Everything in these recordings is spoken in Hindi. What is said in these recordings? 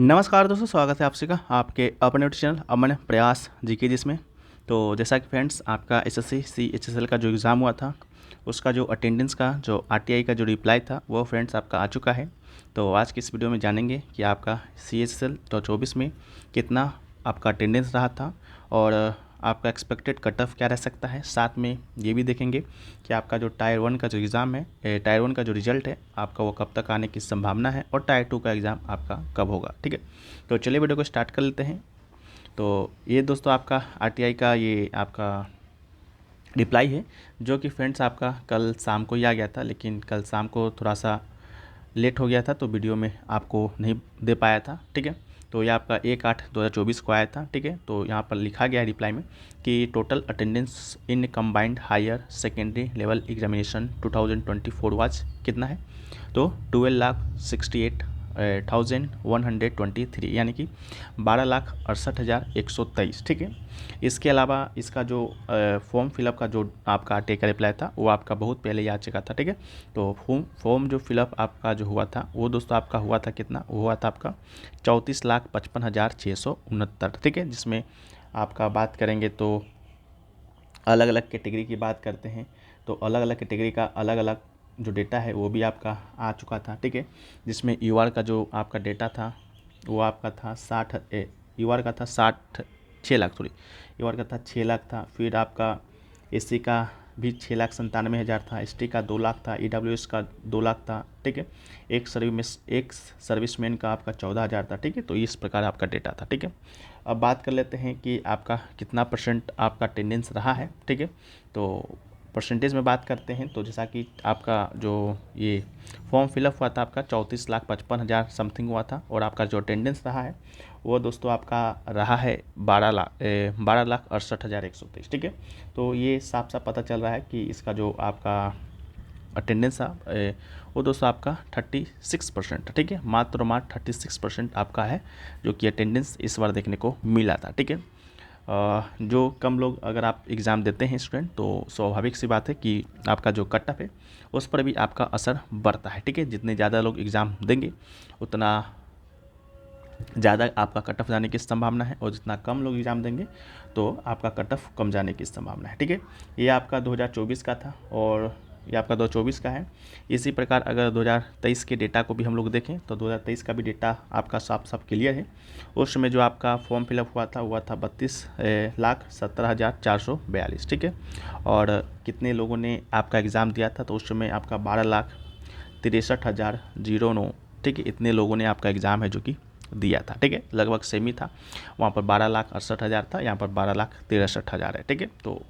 नमस्कार दोस्तों, स्वागत है आप सबका आपके अपने यूट्यूब चैनल अमन प्रयास जीके जिसमें। तो जैसा कि फ्रेंड्स आपका एसएससी सीएचएसएल का जो एग्ज़ाम हुआ था उसका जो अटेंडेंस का जो आरटीआई का जो रिप्लाई था वो फ्रेंड्स आपका आ चुका है। तो आज की इस वीडियो में जानेंगे कि आपका सीएचएसएल 2024 में कितना आपका अटेंडेंस रहा था और आपका एक्सपेक्टेड कट ऑफ क्या रह सकता है। साथ में ये भी देखेंगे कि आपका जो टायर 1 का जो एग्ज़ाम है, टायर 1 का जो रिजल्ट है आपका वो कब तक आने की संभावना है और टायर 2 का एग्ज़ाम आपका कब होगा। ठीक है, तो चलिए वीडियो को स्टार्ट कर लेते हैं। तो ये दोस्तों आपका आरटीआई का ये आपका रिप्लाई है जो कि फ्रेंड्स आपका कल शाम को ही आ गया था, लेकिन कल शाम को थोड़ा सा लेट हो गया था तो वीडियो में आपको नहीं दे पाया था। ठीक है, तो ये आपका 1/8/2024 को आया था। ठीक है, तो यहाँ पर लिखा गया है रिप्लाई में कि total attendance in combined higher secondary level examination 2024 was कितना है, तो 12,68,123 यानी कि 12,68,123। ठीक है, इसके अलावा इसका जो फॉर्म फिलअप का जो आपका टेक रिप्लाई था वो आपका बहुत पहले ही आ चुका था। ठीक है, तो फॉर्म जो फिलअप आपका जो हुआ था वो दोस्तों आपका हुआ था कितना, वो हुआ था आपका 34,55,669। ठीक है, जिसमें आपका बात करेंगे तो अलग अलग कैटेगरी की बात करते हैं तो अलग अलग कैटेगरी का अलग अलग जो डेटा है वो भी आपका आ चुका था। ठीक है, जिसमें यूआर का जो आपका डेटा था वो आपका था 60 यूआर का था 6 लाख, सॉरी यूआर का था 6 लाख था। फिर आपका एससी का भी 6,97,000 था, एसटी का 2 लाख था, ईडब्ल्यूएस का 2 लाख था। ठीक है, एक सर्विसमैन का आपका 14,000 था। ठीक है, तो इस प्रकार आपका डेटा था। ठीक है, अब बात कर लेते हैं कि आपका कितना परसेंट आपका अटेंडेंस रहा है। ठीक है, तो परसेंटेज में बात करते हैं तो जैसा कि आपका जो ये फॉर्म फिलअप हुआ था आपका 34,55,000 समथिंग हुआ था और आपका जो अटेंडेंस रहा है वो दोस्तों आपका रहा है 12,68,123। ठीक है, तो ये साफ साफ पता चल रहा है कि इसका जो आपका अटेंडेंस था वो दोस्तों आपका 36%। ठीक है, मात्र 36% आपका है जो कि अटेंडेंस इस बार देखने को मिला था। ठीक है, जो कम लोग अगर आप एग्ज़ाम देते हैं स्टूडेंट तो स्वाभाविक सी बात है कि आपका जो कट ऑफ है उस पर भी आपका असर बढ़ता है। ठीक है, जितने ज़्यादा लोग एग्ज़ाम देंगे उतना ज़्यादा आपका कट ऑफ जाने की संभावना है और जितना कम लोग एग्ज़ाम देंगे तो आपका कट ऑफ कम जाने की संभावना है। ठीक है, ये आपका 2024 का था और ये आपका 2024 का है। इसी प्रकार अगर 2023 के डेटा को भी हम लोग देखें तो 2023 का भी डेटा आपका साफ साफ क्लियर है। उस समय जो आपका फॉर्म फिलअप हुआ था 32,17,442। ठीक है, और कितने लोगों ने आपका एग्ज़ाम दिया था तो उस समय आपका 12,63,009। ठीक है, इतने लोगों ने आपका एग्ज़ाम है जो कि दिया था। ठीक है, लगभग सेम ही था, वहाँ पर 12,68,000 था, यहाँ पर 12,63,000 है। ठीक है, तो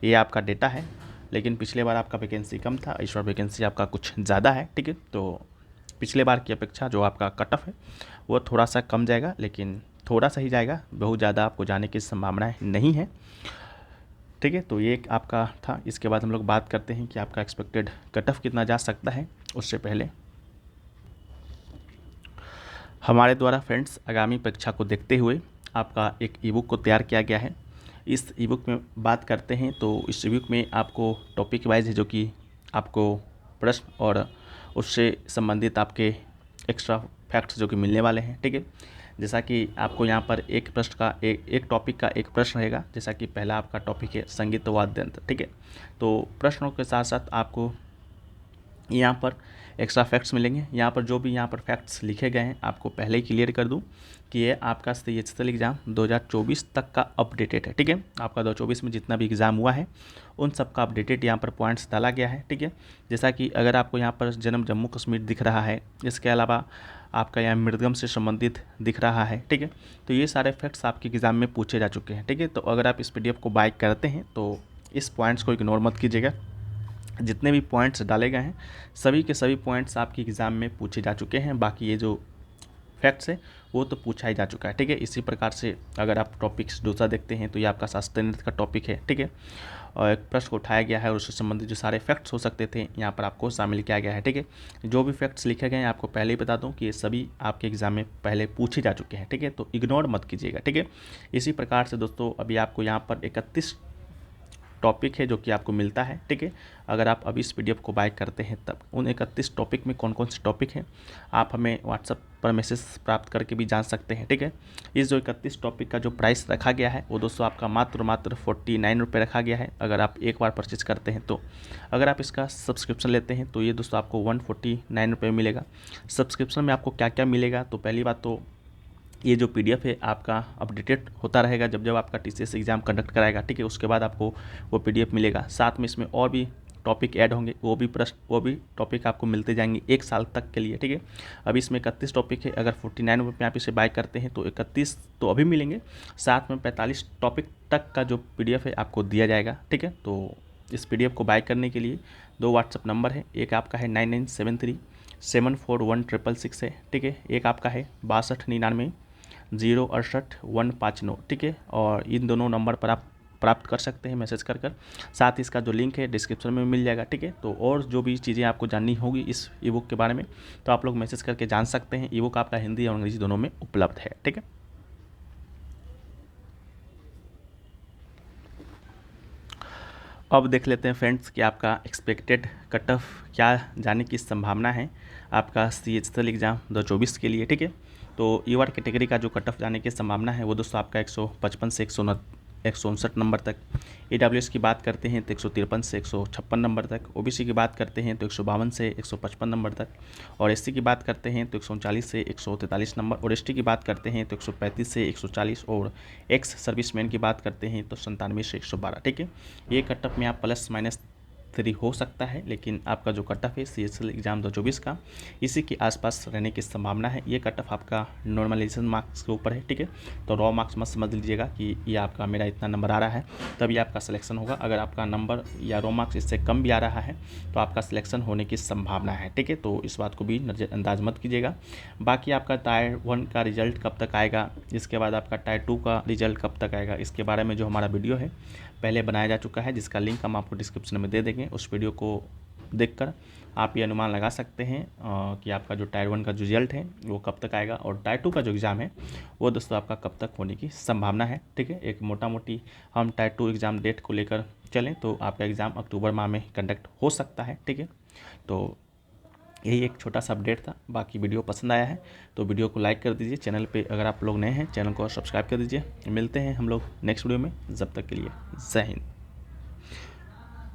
ये आपका डेटा है, लेकिन पिछले बार आपका वैकेंसी कम था, इस बार वैकेंसी आपका कुछ ज़्यादा है। ठीक है, तो पिछले बार की अपेक्षा जो आपका कट ऑफ है वो थोड़ा सा कम जाएगा, लेकिन थोड़ा सा ही जाएगा, बहुत ज़्यादा आपको जाने की संभावनाएं नहीं है। ठीक है, तो ये आपका था। इसके बाद हम लोग बात करते हैं कि आपका एक्सपेक्टेड कट ऑफ कितना जा सकता है। उससे पहले हमारे द्वारा फ्रेंड्स आगामी परीक्षा को देखते हुए आपका एक ईबुक को तैयार किया गया है। इस ईबुक में बात करते हैं तो इस ईबुक में आपको टॉपिक वाइज है जो कि आपको प्रश्न और उससे संबंधित आपके एक्स्ट्रा फैक्ट्स जो कि मिलने वाले हैं। ठीक है, जैसा कि आपको यहाँ पर एक प्रश्न का एक टॉपिक का एक प्रश्न रहेगा। जैसा कि पहला आपका टॉपिक है संगीत वाद्य यंत्र। ठीक है, तो प्रश्नों के साथ साथ आपको यहाँ पर एक्स्ट्रा फैक्ट्स मिलेंगे। यहाँ पर जो भी यहाँ पर फैक्ट्स लिखे गए हैं आपको पहले ही क्लियर कर दूँ कि ये आपका सीएचएसएल एग्ज़ाम 2024 तक का अपडेटेड है। ठीक है, आपका 2024 में जितना भी एग्ज़ाम हुआ है उन सब का अपडेटेड यहाँ पर पॉइंट्स डाला गया है। ठीक है, जैसा कि अगर आपको यहाँ पर जन्म जम्मू कश्मीर दिख रहा है, इसके अलावा आपका यहाँ मृदगम से संबंधित दिख रहा है। ठीक है, तो ये सारे फैक्ट्स आपके एग्ज़ाम में पूछे जा चुके हैं। ठीक है, तो अगर आप इस PDF को बाय करते हैं तो इस पॉइंट्स को इग्नोर मत कीजिएगा। जितने भी पॉइंट्स डाले गए हैं सभी के सभी पॉइंट्स आपके एग्ज़ाम में पूछे जा चुके हैं। बाकी ये जो फैक्ट्स है वो तो पूछा ही जा चुका है। ठीक है, इसी प्रकार से अगर आप टॉपिक्स दूसरा देखते हैं तो ये आपका शास्त्रीय नृत्य का टॉपिक है। ठीक है, और एक प्रश्न को उठाया गया है और उससे संबंधित जो सारे फैक्ट्स हो सकते थे यहाँ पर आपको शामिल किया गया है। ठीक है, जो भी फैक्ट्स लिखे गए हैं आपको पहले ही बता दूँ कि ये सभी आपके एग्ज़ाम में पहले पूछे जा चुके हैं। ठीक है, तो इग्नोर मत कीजिएगा। ठीक है, इसी प्रकार से दोस्तों अभी आपको यहाँ पर 31 टॉपिक है जो कि आपको मिलता है, ठीक है। अगर आप अभी इस PDF को बाय करते हैं तब उन 31 टॉपिक में कौन कौन से टॉपिक हैं आप हमें व्हाट्सएप पर मैसेज प्राप्त करके भी जान सकते हैं, ठीक है। इस जो 31 टॉपिक का जो प्राइस रखा गया है वो दोस्तों आपका मात्र 49 रुपये रखा गया है, अगर आप एक बार परचेज करते हैं तो। अगर आप इसका सब्सक्रिप्शन लेते हैं तो ये दोस्तों आपको 149 रुपये मिलेगा। सब्सक्रिप्शन में आपको क्या क्या मिलेगा, तो पहली बात तो ये जो PDF है आपका अपडेटेड होता रहेगा जब जब आपका TCS एग्ज़ाम कंडक्ट कराएगा, ठीक है। उसके बाद आपको वो PDF मिलेगा, साथ में इसमें और भी टॉपिक ऐड होंगे, वो भी टॉपिक आपको मिलते जाएंगे 1 साल तक के लिए, ठीक है। अभी इसमें 31 टॉपिक है, अगर 49 रुपये में आप इसे बाय करते हैं तो 31 तो अभी मिलेंगे, साथ में 45 टॉपिक तक का जो PDF है आपको दिया जाएगा, ठीक है। तो इस PDF को बाय करने के लिए 2 व्हाट्सअप नंबर है, एक आपका है 9973741666 है, ठीक है। एक आपका है 6299 068 159, ठीक है। और इन दोनों नंबर पर आप प्राप्त कर सकते हैं मैसेज कर साथ ही इसका जो लिंक है डिस्क्रिप्शन में मिल जाएगा, ठीक है। तो और जो भी चीज़ें आपको जाननी होगी इस ईबुक के बारे में तो आप लोग मैसेज करके जान सकते हैं। ईबुक आपका हिंदी और अंग्रेजी दोनों में उपलब्ध है, ठीक है। अब देख लेते हैं फ्रेंड्स कि आपका एक्सपेक्टेड कट ऑफ क्या जाने की संभावना है आपका CHSL एग्ज़ाम 2024 के लिए, ठीक है। तो UR कैटेगरी का जो कट ऑफ जाने की संभावना है वो दोस्तों आपका 155 से 159 नंबर तक। AWS की बात करते हैं तो 153 से 156 नंबर तक। OBC की बात करते हैं तो 152 से 155 नंबर तक। और SC की बात करते हैं तो 139 से 143 नंबर। और ST की बात करते हैं तो 135 से 140। और एक्स सर्विसमैन की बात करते हैं तो 97 से 112, ठीक है। ये कट ऑफ में आप +-3 हो सकता है, लेकिन आपका जो कट ऑफ है CHSL एग्ज़ाम 2024 का इसी के आसपास रहने की संभावना है। ये कट ऑफ आपका नॉर्मलाइजेशन मार्क्स के ऊपर है, ठीक है। तो रॉ मार्क्स मत समझ लीजिएगा कि ये आपका मेरा इतना नंबर आ रहा है तभी आपका सिलेक्शन होगा। अगर आपका नंबर या रॉ मार्क्स इससे कम भी आ रहा है तो आपका सिलेक्शन होने की संभावना है, ठीक है। तो इस बात को भी नज़रअंदाज मत कीजिएगा। बाकी आपका टायर 1 का रिजल्ट कब तक आएगा, इसके बाद आपका टायर 2 का रिजल्ट कब तक आएगा, इसके बारे में जो हमारा वीडियो है पहले बनाया जा चुका है, जिसका लिंक हम आपको डिस्क्रिप्शन में दे देंगे। उस वीडियो को देखकर आप ये अनुमान लगा सकते हैं कि आपका जो टायर 1 का जो रिजल्ट है वो कब तक आएगा और टायर 2 का जो एग्ज़ाम है वो दोस्तों आपका कब तक होने की संभावना है, ठीक है। एक मोटा मोटी हम टायर 2 एग्ज़ाम डेट को लेकर चलें तो आपका एग्ज़ाम अक्टूबर माह में कंडक्ट हो सकता है, ठीक है। तो यही एक छोटा सा अपडेट था। बाकी वीडियो पसंद आया है तो वीडियो को लाइक कर दीजिए। चैनल पे अगर आप लोग नए हैं चैनल को सब्सक्राइब कर दीजिए। मिलते हैं हम लोग नेक्स्ट वीडियो में, जब तक के लिए जय हिंद।